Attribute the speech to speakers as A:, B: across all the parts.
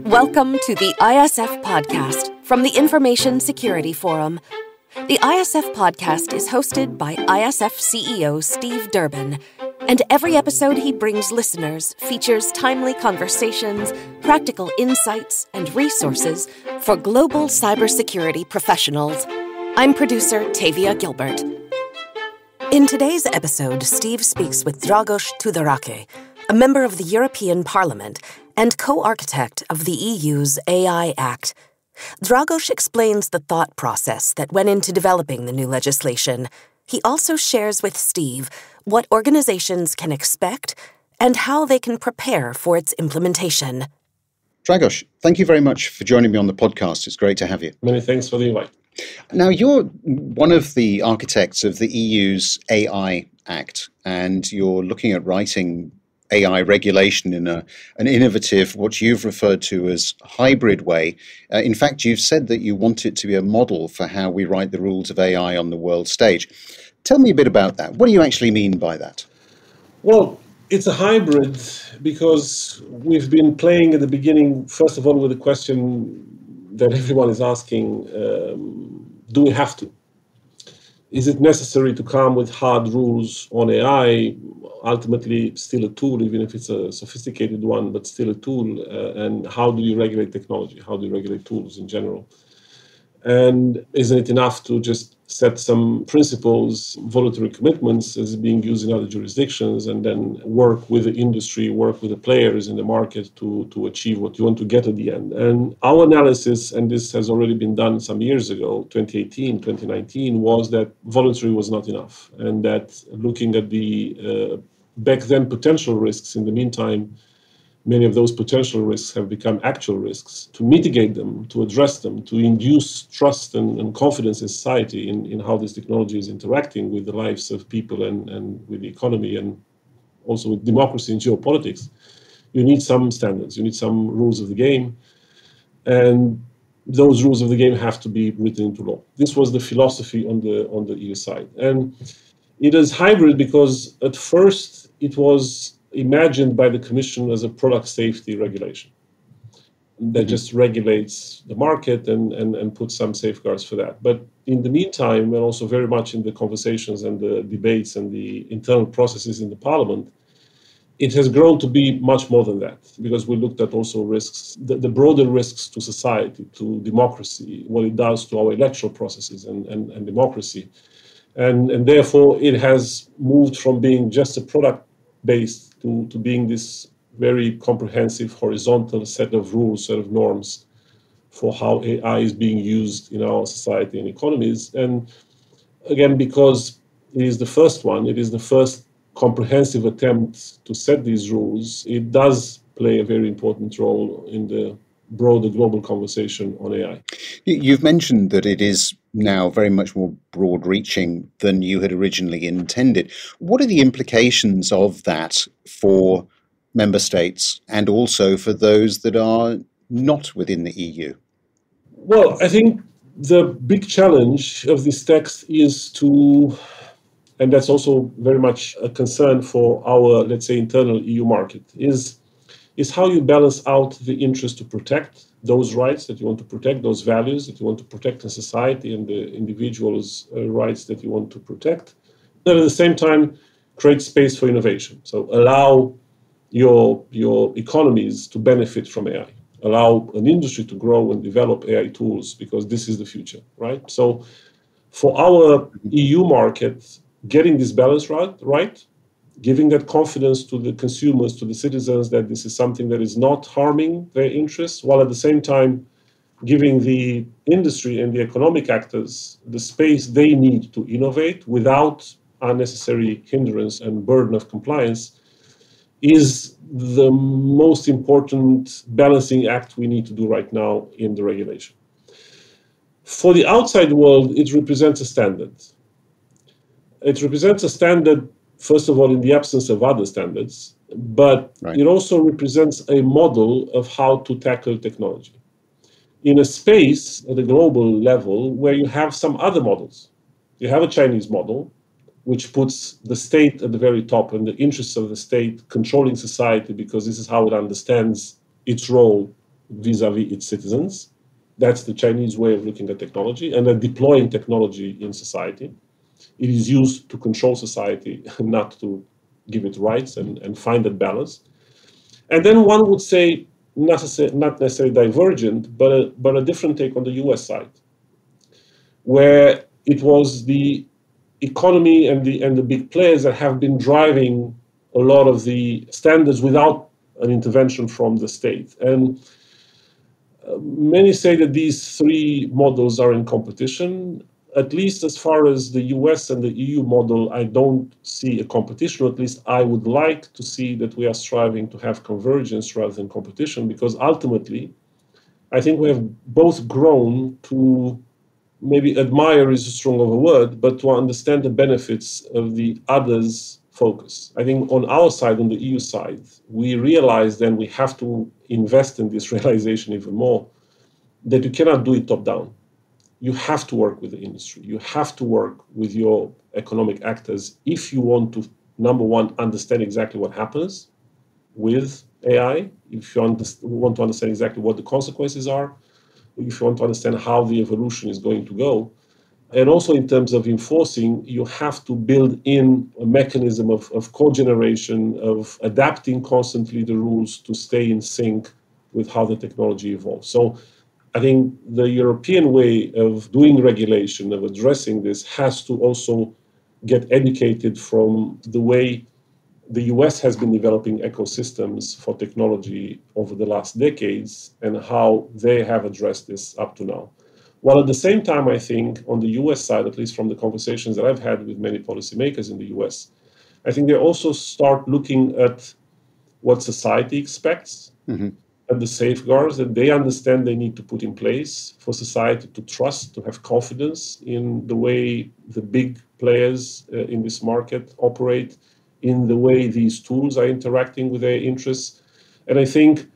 A: Welcome to the ISF podcast from the Information Security Forum. The ISF podcast is hosted by ISF CEO Steve Durbin, and every episode he brings listeners features timely conversations, practical insights, and resources for global cybersecurity professionals. I'm producer Tavia Gilbert. In today's episode, Steve speaks with Dragos Tudorache, a member of the European Parliament and co-architect of the EU's AI Act. Dragos explains the thought process that went into developing the new legislation. He also shares with Steve what organizations can expect and how they can prepare for its implementation.
B: Dragos, thank you very much for joining me on the podcast. It's great to have you.
C: Many thanks for the invite.
B: Now, you're one of the architects of the EU's AI Act, and you're looking at writing AI regulation in an innovative, what you've referred to as hybrid way. In fact, you've said that you want it to be a model for how we write the rules of AI on the world stage. Tell me a bit about that. What do you actually mean by that?
C: Well, it's a hybrid because we've been playing at the beginning, first of all, with the question that everyone is asking, do we have to? Is it necessary to come with hard rules on AI? Ultimately, still a tool, even if it's a sophisticated one, but still a tool. And how do you regulate technology? How do you regulate tools in general? And isn't it enough to just set some principles, voluntary commitments as being used in other jurisdictions, and then work with the industry, work with the players in the market to achieve what you want to get at the end? And our analysis, and this has already been done some years ago, 2018, 2019, was that voluntary was not enough, and that looking at the back then potential risks, in the meantime, many of those potential risks have become actual risks. To mitigate them, to address them, to induce trust and confidence in society in how this technology is interacting with the lives of people and with the economy and also with democracy and geopolitics, you need some standards, you need some rules of the game. And those rules of the game have to be written into law. This was the philosophy on the EU side. And it is hybrid because at first it was imagined by the Commission as a product safety regulation that just regulates the market and puts some safeguards for that. But in the meantime, and also very much in the conversations and the debates and the internal processes in the Parliament, it has grown to be much more than that, because we looked at also risks, the broader risks to society, to democracy, what it does to our electoral processes and democracy. And therefore, it has moved from being just a product-based to being this very comprehensive horizontal set of rules, set of norms for how AI is being used in our society and economies. And again, because it is the first one, it is the first comprehensive attempt to set these rules, it does play a very important role in the broader global conversation on AI.
B: You've mentioned that it is now very much more broad-reaching than you had originally intended. What are the implications of that for member states and also for those that are not within the EU?
C: Well, I think the big challenge of this text is to, and that's also very much a concern for our, let's say, internal EU market, is how you balance out the interest to protect those rights that you want to protect, those values that you want to protect in society and the individual's rights that you want to protect, and at the same time create space for innovation. So allow your economies to benefit from AI, allow an industry to grow and develop AI tools, because this is the future, right? So for our EU market, getting this balance right, giving that confidence to the consumers, to the citizens, that this is something that is not harming their interests, while at the same time giving the industry and the economic actors the space they need to innovate without unnecessary hindrance and burden of compliance, is the most important balancing act we need to do right now in the regulation. For the outside world, it represents a standard. It represents a standard, first of all, in the absence of other standards, but It also represents a model of how to tackle technology in a space at a global level where you have some other models. You have a Chinese model, which puts the state at the very top and the interests of the state controlling society, because this is how it understands its role vis-a-vis its citizens. That's the Chinese way of looking at technology and at deploying technology in society. It is used to control society, not to give it rights and find that balance. And then one would say, not necessarily divergent, but a different take on the US side, where it was the economy and the big players that have been driving a lot of the standards without an intervention from the state. And many say that these three models are in competition. At least as far as the US and the EU model, I don't see a competition, or at least I would like to see that we are striving to have convergence rather than competition, because ultimately, I think we have both grown to, maybe admire is a strong of a word, but to understand the benefits of the other's focus. I think on our side, on the EU side, we realize then we have to invest in this realization even more, that you cannot do it top down. You have to work with the industry. You have to work with your economic actors if you want to, number one, understand exactly what happens with AI, if you want to understand exactly what the consequences are, if you want to understand how the evolution is going to go. And also in terms of enforcing, you have to build in a mechanism of co-generation, of adapting constantly the rules to stay in sync with how the technology evolves. So I think the European way of doing regulation, of addressing this, has to also get educated from the way the US has been developing ecosystems for technology over the last decades and how they have addressed this up to now. While at the same time, I think on the US side, at least from the conversations that I've had with many policymakers in the US, I think they also start looking at what society expects, at the safeguards that they understand they need to put in place for society to trust, to have confidence in the way the big players in this market operate, in the way these tools are interacting with their interests. And I think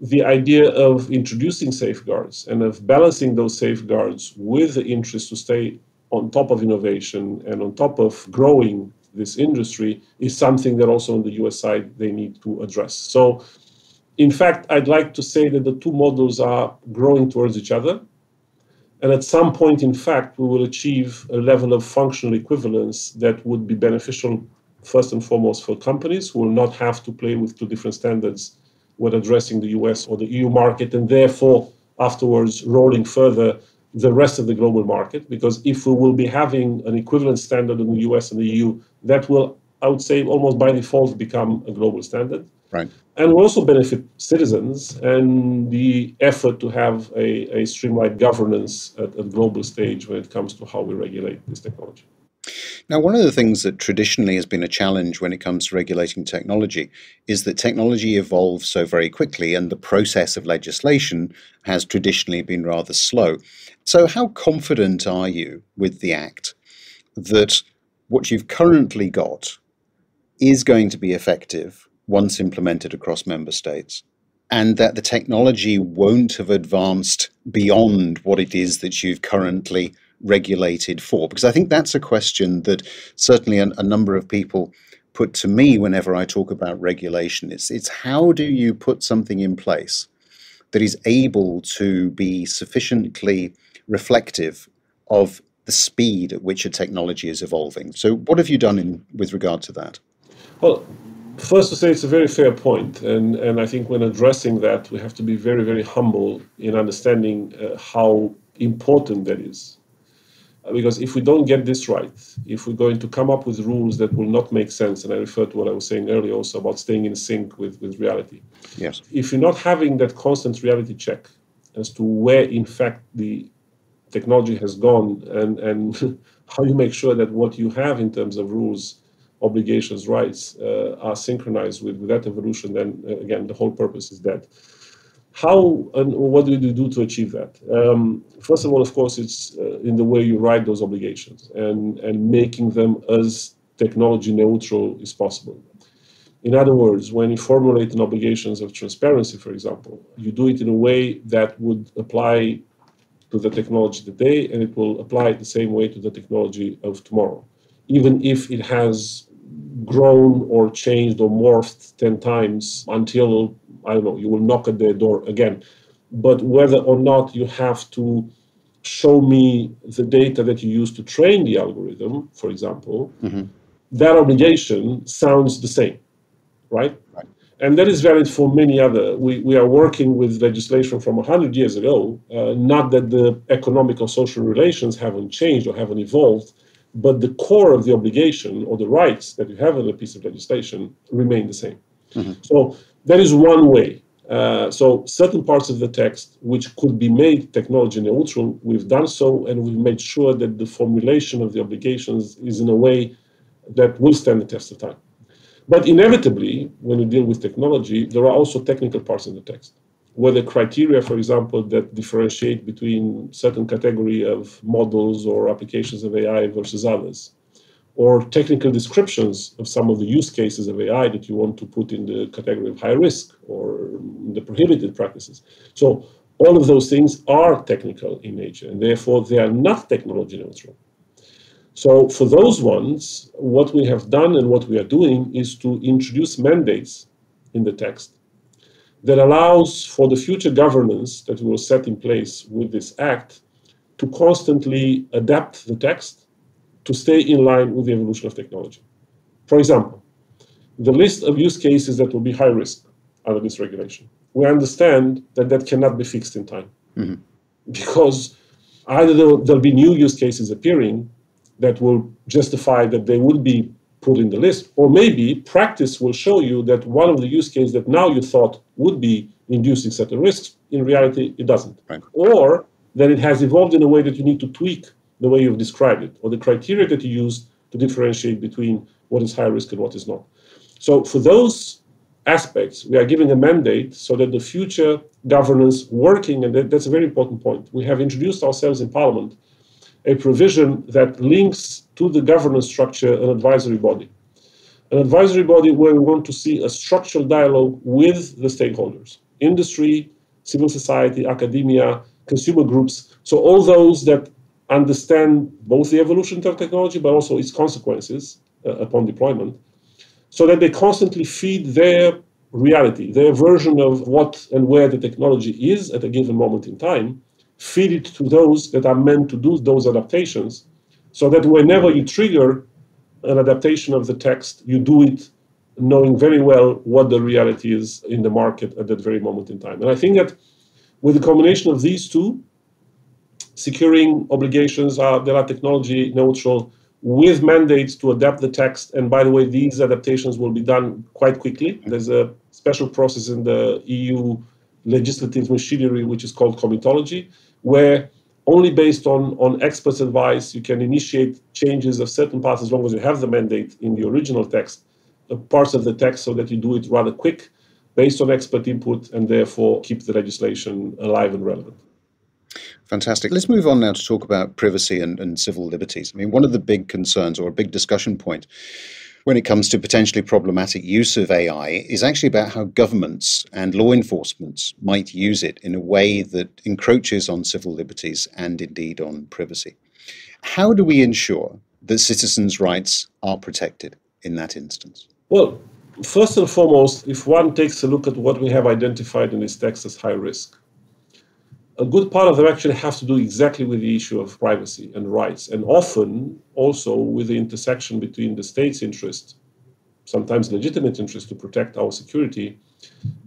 C: the idea of introducing safeguards and of balancing those safeguards with the interest to stay on top of innovation and on top of growing this industry is something that also on the US side they need to address. So in fact, I'd like to say that the two models are growing towards each other. And at some point, in fact, we will achieve a level of functional equivalence that would be beneficial, first and foremost, for companies who will not have to play with two different standards when addressing the US or the EU market, and therefore, afterwards, rolling further the rest of the global market. Because if we will be having an equivalent standard in the US and the EU, that will, I would say, almost by default become a global standard.
B: Right.
C: And will also benefit citizens and the effort to have a streamlined governance at a global stage when it comes to how we regulate this technology.
B: Now, one of the things that traditionally has been a challenge when it comes to regulating technology is that technology evolves so very quickly and the process of legislation has traditionally been rather slow. So how confident are you with the Act that what you've currently got is going to be effective once implemented across member states, and that the technology won't have advanced beyond what it is that you've currently regulated for? Because I think that's a question that certainly a number of people put to me whenever I talk about regulation. It's how do you put something in place that is able to be sufficiently reflective of the speed at which a technology is evolving? So what have you done with regard to that?
C: Well, first to say it's a very fair point, and I think when addressing that, we have to be very, very humble in understanding how important that is. Because if we don't get this right, if we're going to come up with rules that will not make sense, and I refer to what I was saying earlier also about staying in sync with reality.
B: Yes.
C: If you're not having that constant reality check as to where, in fact, the technology has gone and how you make sure that what you have in terms of rules, obligations, rights are synchronized with that evolution, then again, the whole purpose is dead. How and what do you do to achieve that? First of all, of course, it's in the way you write those obligations and making them as technology neutral as possible. In other words, when you formulate an obligations of transparency, for example, you do it in a way that would apply to the technology today, and it will apply the same way to the technology of tomorrow, even if it has grown or changed or morphed 10 times until, I don't know, you will knock at their door again. but whether or not you have to show me the data that you use to train the algorithm, for example, that obligation sounds the same, right? And that is valid for many other. We are working with legislation from 100 years ago, not that the economic or social relations haven't changed or haven't evolved, but the core of the obligation or the rights that you have in a piece of legislation remain the same. So that is one way. So certain parts of the text which could be made technology neutral, we've done so, and we've made sure that the formulation of the obligations is in a way that will stand the test of time. But inevitably, when you deal with technology, there are also technical parts in the text, where the criteria, for example, that differentiate between certain category of models or applications of AI versus others, or technical descriptions of some of the use cases of AI that you want to put in the category of high risk or the prohibited practices. So all of those things are technical in nature, and therefore they are not technology neutral. So for those ones, what we have done and what we are doing is to introduce mandates in the text that allows for the future governance that we will set in place with this act to constantly adapt the text to stay in line with the evolution of technology. For example, the list of use cases that will be high risk under this regulation. We understand that that cannot be fixed in time because either there'll be new use cases appearing that will justify that they would be put in the list, or maybe practice will show you that one of the use cases that now you thought would be inducing certain risks, in reality, it doesn't.
B: Right.
C: Or that it has evolved in a way that you need to tweak the way you've described it, or the criteria that you use to differentiate between what is high risk and what is not. So for those aspects, we are giving a mandate so that the future governance working, and that's a very important point. We have introduced ourselves in Parliament a provision that links to the governance structure an advisory body. An advisory body where we want to see a structural dialogue with the stakeholders, industry, civil society, academia, consumer groups. So all those that understand both the evolution of technology, but also its consequences upon deployment, so that they constantly feed their reality, their version of what and where the technology is at a given moment in time, feed it to those that are meant to do those adaptations, so that whenever you trigger an adaptation of the text, you do it knowing very well what the reality is in the market at that very moment in time. And I think that with the combination of these two, securing obligations that are technology neutral, with mandates to adapt the text, and by the way, these adaptations will be done quite quickly. There's a special process in the EU legislative machinery which is called comitology, where only based on experts' advice you can initiate changes of certain parts as long as you have the mandate in the original text, parts of the text, so that you do it rather quick, based on expert input, and therefore keep the legislation alive and relevant.
B: Fantastic. Let's move on now to talk about privacy and civil liberties. I mean, one of the big concerns or a big discussion point when it comes to potentially problematic use of AI is actually about how governments and law enforcement might use it in a way that encroaches on civil liberties and indeed on privacy. How do we ensure that citizens' rights are protected in that instance?
C: Well, first and foremost, if one takes a look at what we have identified in this text as high risk, a good part of them actually has to do exactly with the issue of privacy and rights, and often also with the intersection between the state's interest, sometimes legitimate interest to protect our security,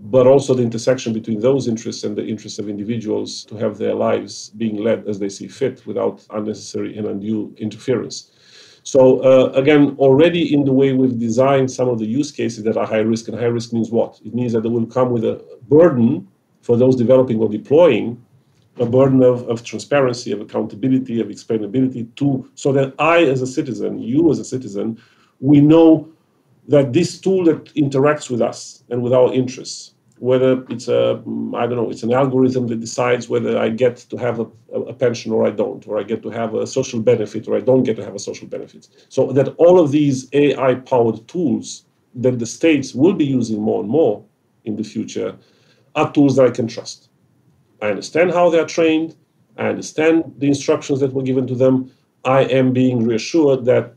C: but also the intersection between those interests and the interests of individuals to have their lives being led as they see fit without unnecessary and undue interference. So again, already in the way we've designed some of the use cases that are high risk, and high risk means what? It means that they will come with a burden for those developing or deploying, a burden of transparency, of accountability, of explainability, so that I as a citizen, you as a citizen, we know that this tool that interacts with us and with our interests, whether it's it's an algorithm that decides whether I get to have a pension or I don't, or I get to have a social benefit or I don't get to have a social benefit. So that all of these AI-powered tools that the states will be using more and more in the future are tools that I can trust. I understand how they're trained. I understand the instructions that were given to them. I am being reassured that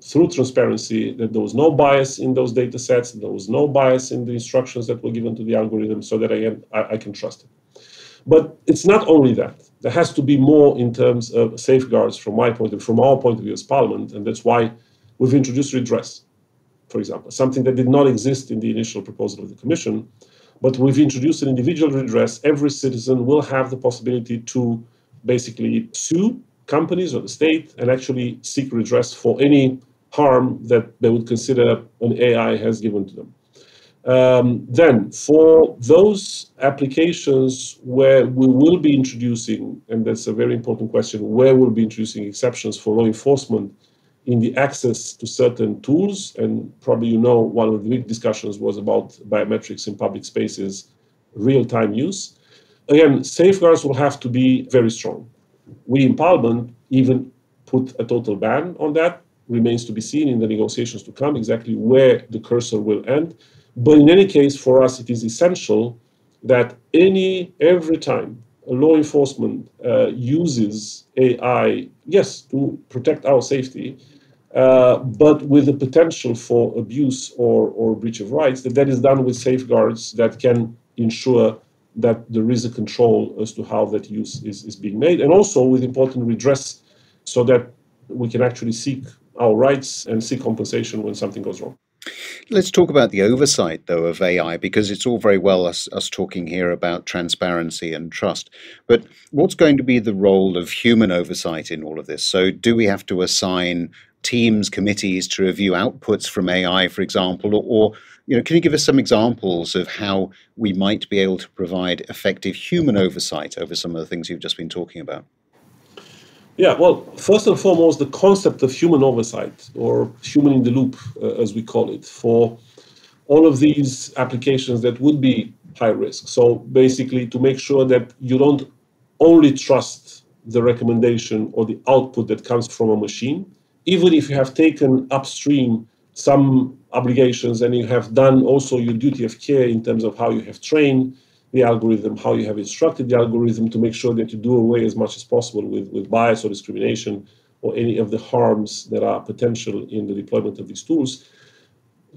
C: through transparency, that there was no bias in those data sets, there was no bias in the instructions that were given to the algorithm, so that I can trust it. But it's not only that. There has to be more in terms of safeguards from my point of view, from our point of view as Parliament, and that's why we've introduced redress, for example, something that did not exist in the initial proposal of the Commission. But we've introduced an individual redress. Every citizen will have the possibility to basically sue companies or the state and actually seek redress for any harm that they would consider an AI has given to them. Then, for those applications where we will be introducing, and that's a very important question, where we'll be introducing exceptions for law enforcement in the access to certain tools, and probably you know one of the big discussions was about biometrics in public spaces, real-time use. Again, safeguards will have to be very strong. We in Parliament even put a total ban on that. Remains to be seen in the negotiations to come exactly where the cursor will end. But in any case, for us, it is essential that every time a law enforcement uses AI, yes, to protect our safety, but with the potential for abuse or breach of rights, that is done with safeguards that can ensure that there is a control as to how that use is being made, and also with important redress so that we can actually seek our rights and seek compensation when something goes wrong.
B: Let's talk about the oversight, though, of AI, because it's all very well us talking here about transparency and trust. But what's going to be the role of human oversight in all of this? So do we have to assign teams, committees to review outputs from AI, for example, or can you give us some examples of how we might be able to provide effective human oversight over some of the things you've just been talking about?
C: Yeah, well, first and foremost, the concept of human oversight, or human in the loop, as we call it, for all of these applications that would be high risk. So basically to make sure that you don't only trust the recommendation or the output that comes from a machine, even if you have taken upstream some obligations and you have done also your duty of care in terms of how you have trained the algorithm, how you have instructed the algorithm to make sure that you do away as much as possible with bias or discrimination or any of the harms that are potential in the deployment of these tools.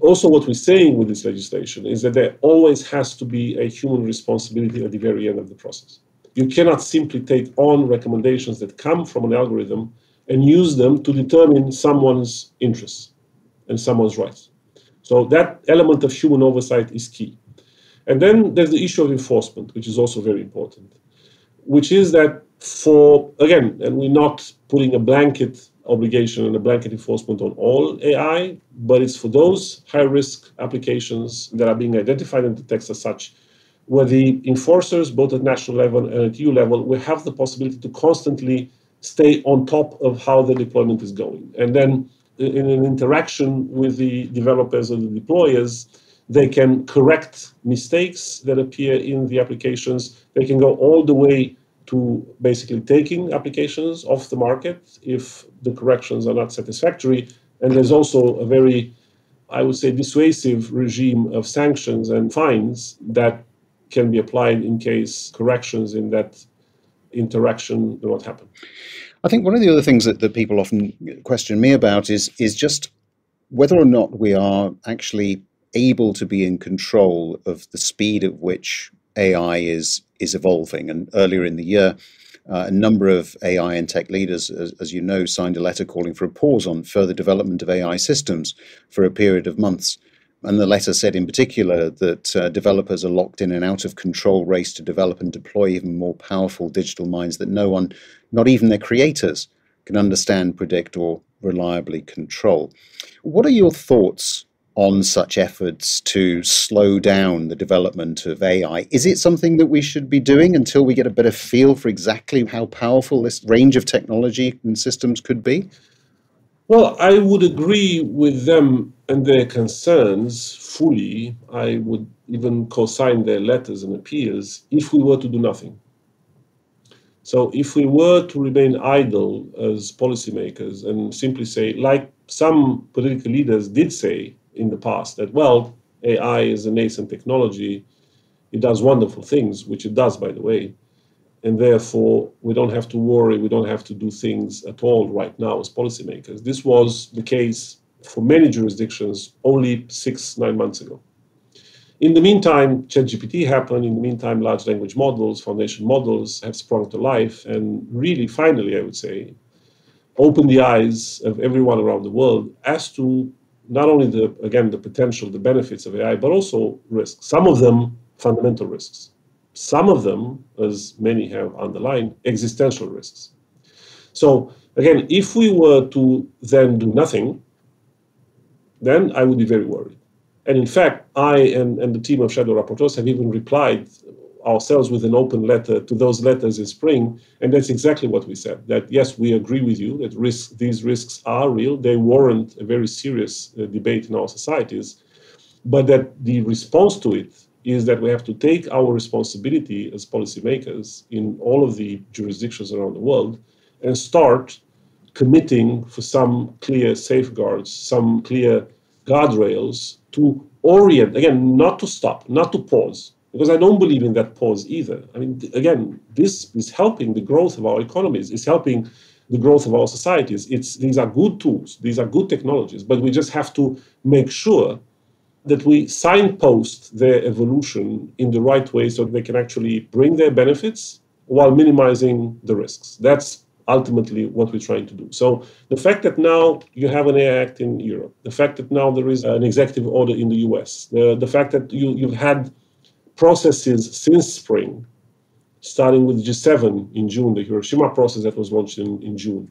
C: Also, what we're saying with this legislation is that there always has to be a human responsibility at the very end of the process. You cannot simply take on recommendations that come from an algorithm and use them to determine someone's interests and someone's rights. So that element of human oversight is key. And then there's the issue of enforcement, which is also very important, which is that and we're not putting a blanket obligation and a blanket enforcement on all AI, but it's for those high-risk applications that are being identified in the text as such, where the enforcers, both at national level and at EU level, will have the possibility to constantly stay on top of how the deployment is going. And then in an interaction with the developers or the deployers, they can correct mistakes that appear in the applications. They can go all the way to basically taking applications off the market if the corrections are not satisfactory. And there's also a very, I would say, dissuasive regime of sanctions and fines that can be applied in case corrections in that interaction do not happen.
B: I think one of the other things that people often question me about is just whether or not we are actually able to be in control of the speed at which AI is evolving. And earlier in the year, a number of AI and tech leaders, as you know, signed a letter calling for a pause on further development of AI systems for a period of months. And the letter said in particular that developers are locked in an out-of-control race to develop and deploy even more powerful digital minds that no one, not even their creators, can understand, predict, or reliably control. What are your thoughts on such efforts to slow down the development of AI? Is it something that we should be doing until we get a better feel for exactly how powerful this range of technology and systems could be?
C: Well, I would agree with them and their concerns fully. I would even co-sign their letters and appeals if we were to do nothing. So if we were to remain idle as policymakers and simply say, like some political leaders did say in the past, that, well, AI is a nascent technology, it does wonderful things, which it does, by the way, and therefore we don't have to worry, we don't have to do things at all right now as policymakers. This was the case for many jurisdictions only 6-9 months ago. In the meantime, ChatGPT happened. In the meantime, large language models, foundation models have sprung to life. And really, finally, I would say, open the eyes of everyone around the world as to not only the potential, the benefits of AI, but also risks. Some of them, fundamental risks. Some of them, as many have underlined, existential risks. So again, if we were to then do nothing, then I would be very worried. And in fact, I and the team of shadow rapporteurs have even replied ourselves with an open letter to those letters in spring. And that's exactly what we said, that yes, we agree with you that these risks are real. They warrant a very serious debate in our societies, but that the response to it is that we have to take our responsibility as policymakers in all of the jurisdictions around the world and start committing for some clear safeguards, some clear guardrails to orient, again, not to stop, not to pause, because I don't believe in that pause either. I mean, again, this is helping the growth of our economies, it's helping the growth of our societies. These are good tools, these are good technologies, but we just have to make sure that we signpost their evolution in the right way so that they can actually bring their benefits while minimizing the risks. That's ultimately what we're trying to do. So the fact that now you have an AI Act in Europe, the fact that now there is an executive order in the US, the fact that you've had processes since spring, starting with G7 in June, the Hiroshima process that was launched in June.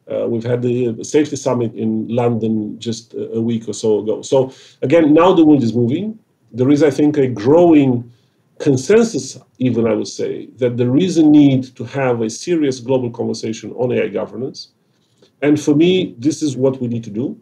C: We've had the Safety Summit in London just a week or so ago. So again, now the world is moving. There is, I think, a growing consensus, even I would say, that there is a need to have a serious global conversation on AI governance. And for me, this is what we need to do.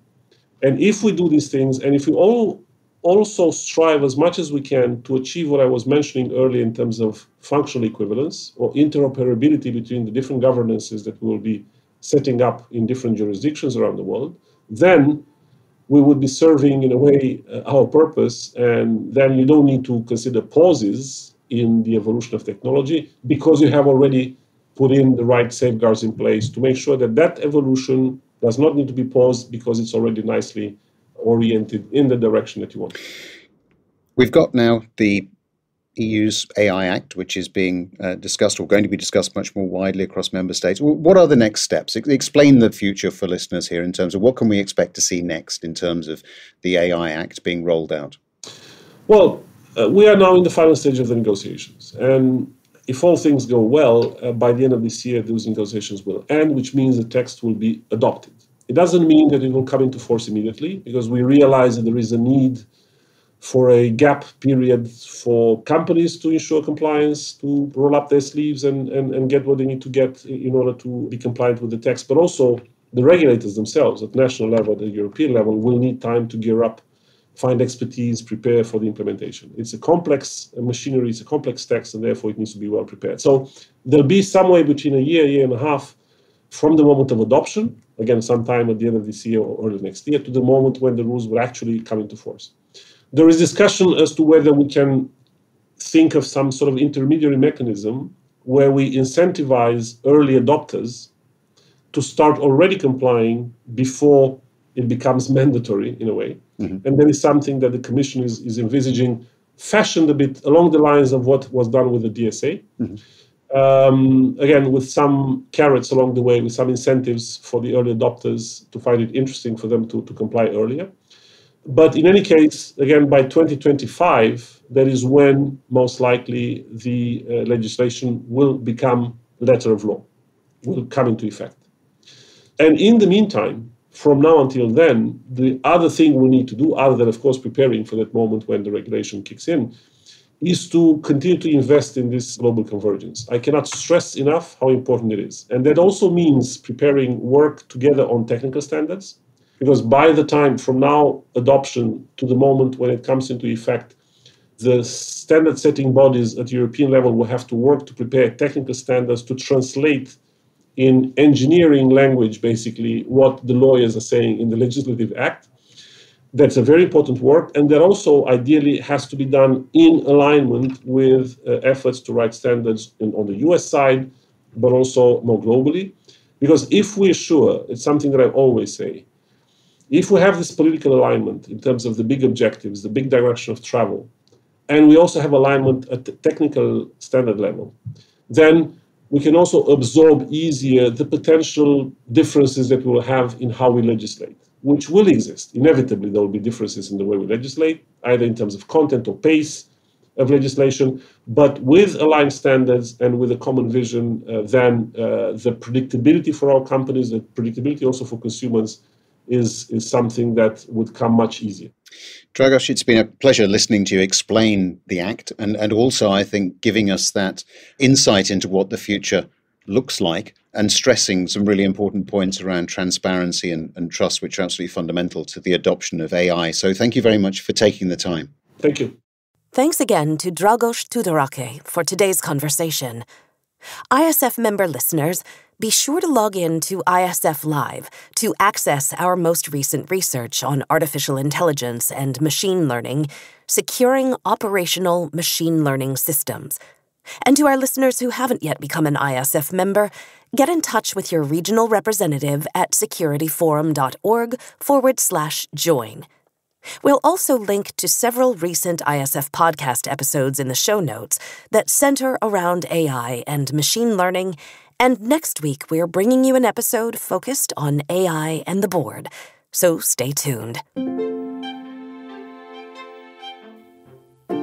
C: And if we do these things, and if we all also strive as much as we can to achieve what I was mentioning earlier in terms of functional equivalence or interoperability between the different governances that we will be setting up in different jurisdictions around the world, then we would be serving, in a way, our purpose. And then you don't need to consider pauses in the evolution of technology because you have already put in the right safeguards in place to make sure that that evolution does not need to be paused because it's already nicely oriented in the direction that you want.
B: We've got now the EU's AI Act, which is being discussed or going to be discussed much more widely across member states. What are the next steps? Explain the future for listeners here in terms of what can we expect to see next in terms of the AI Act being rolled out?
C: Well, we are now in the final stage of the negotiations. And if all things go well, by the end of this year, those negotiations will end, which means the text will be adopted. It doesn't mean that it will come into force immediately, because we realize that there is a need for a gap period for companies to ensure compliance, to roll up their sleeves and get what they need to get in order to be compliant with the text. But also the regulators themselves at national level, at the European level, will need time to gear up, find expertise, prepare for the implementation. It's a complex machinery, it's a complex text, and therefore it needs to be well prepared. So there'll be somewhere between a year and a half from the moment of adoption, again, sometime at the end of this year or early next year, to the moment when the rules will actually come into force. There is discussion as to whether we can think of some sort of intermediary mechanism where we incentivize early adopters to start already complying before it becomes mandatory in a way. Mm-hmm. And that is something that the Commission is envisaging, fashioned a bit along the lines of what was done with the DSA. Mm-hmm. Again, with some carrots along the way, with some incentives for the early adopters to find it interesting for them to comply earlier. But in any case, again, by 2025, that is when most likely the legislation will become letter of law, will come into effect. And in the meantime, from now until then, the other thing we need to do, other than, of course, preparing for that moment when the regulation kicks in, is to continue to invest in this global convergence. I cannot stress enough how important it is. And that also means preparing work together on technical standards, because by the time from now adoption to the moment when it comes into effect, the standard setting bodies at European level will have to work to prepare technical standards to translate in engineering language, basically, what the lawyers are saying in the legislative act. That's a very important work, and that also ideally has to be done in alignment with efforts to write standards on the US side, but also more globally. Because if we're sure, it's something that I always say, if we have this political alignment in terms of the big objectives, the big direction of travel, and we also have alignment at the technical standard level, then we can also absorb easier the potential differences that we will have in how we legislate, which will exist. Inevitably, there will be differences in the way we legislate, either in terms of content or pace of legislation, but with aligned standards and with a common vision, then the predictability for our companies, the predictability also for consumers is something that would come much easier.
B: Dragos, it's been a pleasure listening to you explain the Act and also, I think, giving us that insight into what the future looks like and stressing some really important points around transparency and trust, which are absolutely fundamental to the adoption of AI. So thank you very much for taking the time.
C: Thank you.
A: Thanks again to Dragos Tudorache for today's conversation. ISF member listeners, be sure to log in to ISF Live to access our most recent research on artificial intelligence and machine learning, securing operational machine learning systems. And to our listeners who haven't yet become an ISF member, get in touch with your regional representative at securityforum.org/join. We'll also link to several recent ISF podcast episodes in the show notes that center around AI and machine learning, and next week we're bringing you an episode focused on AI and the board, so stay tuned.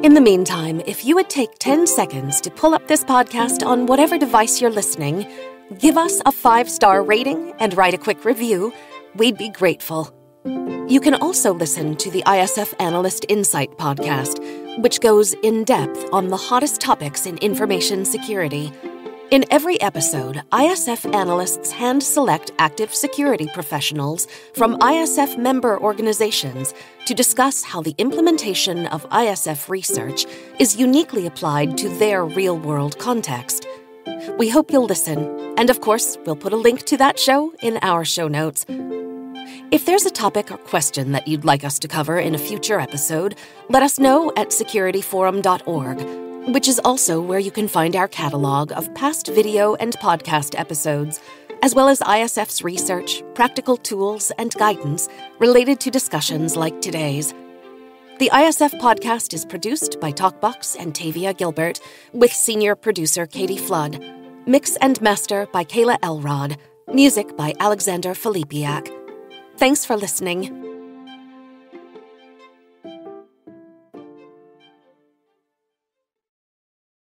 A: In the meantime, if you would take 10 seconds to pull up this podcast on whatever device you're listening, give us a 5-star rating and write a quick review, we'd be grateful. You can also listen to the ISF Analyst Insight podcast, which goes in-depth on the hottest topics in information security. In every episode, ISF analysts hand-select active security professionals from ISF member organizations to discuss how the implementation of ISF research is uniquely applied to their real-world context. We hope you'll listen, and of course, we'll put a link to that show in our show notes. If there's a topic or question that you'd like us to cover in a future episode, let us know at securityforum.org, which is also where you can find our catalog of past video and podcast episodes, as well as ISF's research, practical tools, and guidance related to discussions like today's. The ISF podcast is produced by Talkbox and Tavia Gilbert, with senior producer Katie Flood. Mix and master by Kayla Elrod. Music by Alexander Filipiak. Thanks for listening.